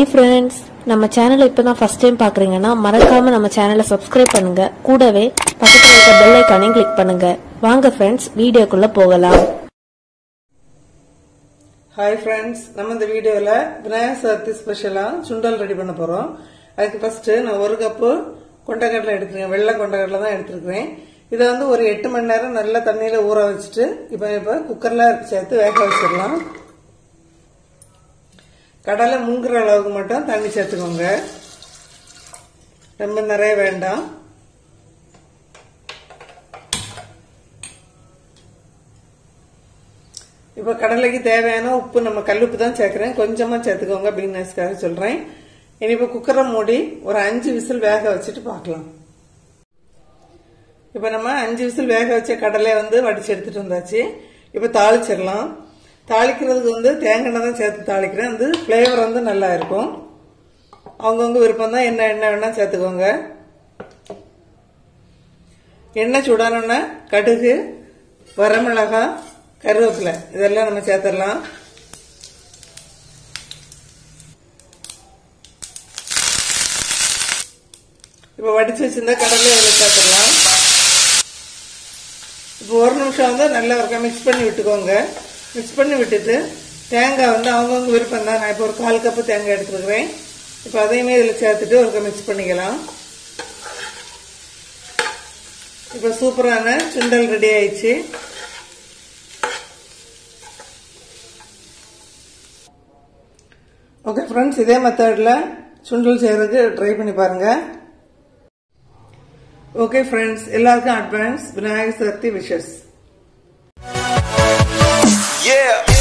Hi friends, நம்ம சேனலை இப்பதான் first time பார்க்கறீங்கன்னா மறக்காம நம்ம சேனலை subscribe பண்ணுங்க. கூடவே பக்கத்துல இருக்க bell icon-ஐ click பண்ணுங்க. வாங்க friends, வீடியோக்குள்ள போகலாம். Hi friends, நம்ம இந்த வீடியோல விநாயகர் சதுர்த்தி ஸ்பெஷலா சுண்டல் ரெடி பண்ண போறோம். அதுக்கு ஃபர்ஸ்ட் நான் 1 கப் கொண்டைக்கடலை எடுத்துக்கிறேன். வெள்ளை கொண்டைக்கடலை தான் எடுத்துக்கிறேன். இத வந்து ஒரு 8 மணி நேரம் நல்ல தண்ணியில ஊற வச்சிட்டு இப்ப குக்கர்ல சேர்த்து வேக வச்சிரலாம். கடலை முங்குற அளவுக்கு மட்டும் தண்ணி சேர்த்துக்கோங்க. ரொம்ப நிறைய வேண்டாம். இப்ப கடலைக்கு தேவையான உப்பு நம்ம கல்லுப்பு தான் சேர்க்கிறேன். கொஞ்சமா சேர்த்துக்கோங்க, பிகினர்ஸ்க்காக சொல்றேன். இனிப்ப குக்கரை மூடி ஒரு 5 விசில் வேக வச்சுட்டு பார்க்கலாம். இப்ப நம்ம 5 விசில் வேக வச்ச கடலை வந்து வடிச்சு எடுத்துட்டு வந்தாச்சு. இப்ப தாளிச்சிடலாம். தாளிக்கிறதுக்கு வந்து தேங்காய் எண்ணெய் தான் சேர்த்து தாளிக்கிறேன். வந்து ஃப்ளேவர் வந்து நல்லா இருக்கும். அவங்கவுங்க விருப்பம் தான் என்ன எண்ணெய் வேணா சேர்த்துக்கோங்க. எண்ணெய் சூடானோன்னா கடுகு, வரமிளகாய், கருவேப்பிலை இதெல்லாம் நம்ம சேர்த்துடலாம். இப்ப வடிச்சு வச்சிருந்தா கடலை இதில் சேர்த்துடலாம். இப்போ 1 நிமிஷம் வந்து நல்லா ஒருக்கா மிக்ஸ் பண்ணி விட்டுக்கோங்க. மிக்ஸ் பண்ணி விட்டுட்டு தேங்காய் வந்து அவங்கவுங்க விருப்பம் தான். நான் இப்போ ஒரு 1/4 கப்பு தேங்காய் எடுத்துருக்கிறேன். இப்போ அதையுமே இதில் சேர்த்துட்டு ஒருக்கா மிக்ஸ் பண்ணிக்கலாம். இப்போ சூப்பரான சுண்டல் ரெடி ஆயிடுச்சு. ஓகே ஃப்ரெண்ட்ஸ், இதே மெத்தடில் சுண்டல் செய்யறதுக்கு ட்ரை பண்ணி பாருங்க. ஓகே ஃப்ரெண்ட்ஸ், எல்லாருக்கும் advance Vinayagar Chaturthi wishes. Yeah.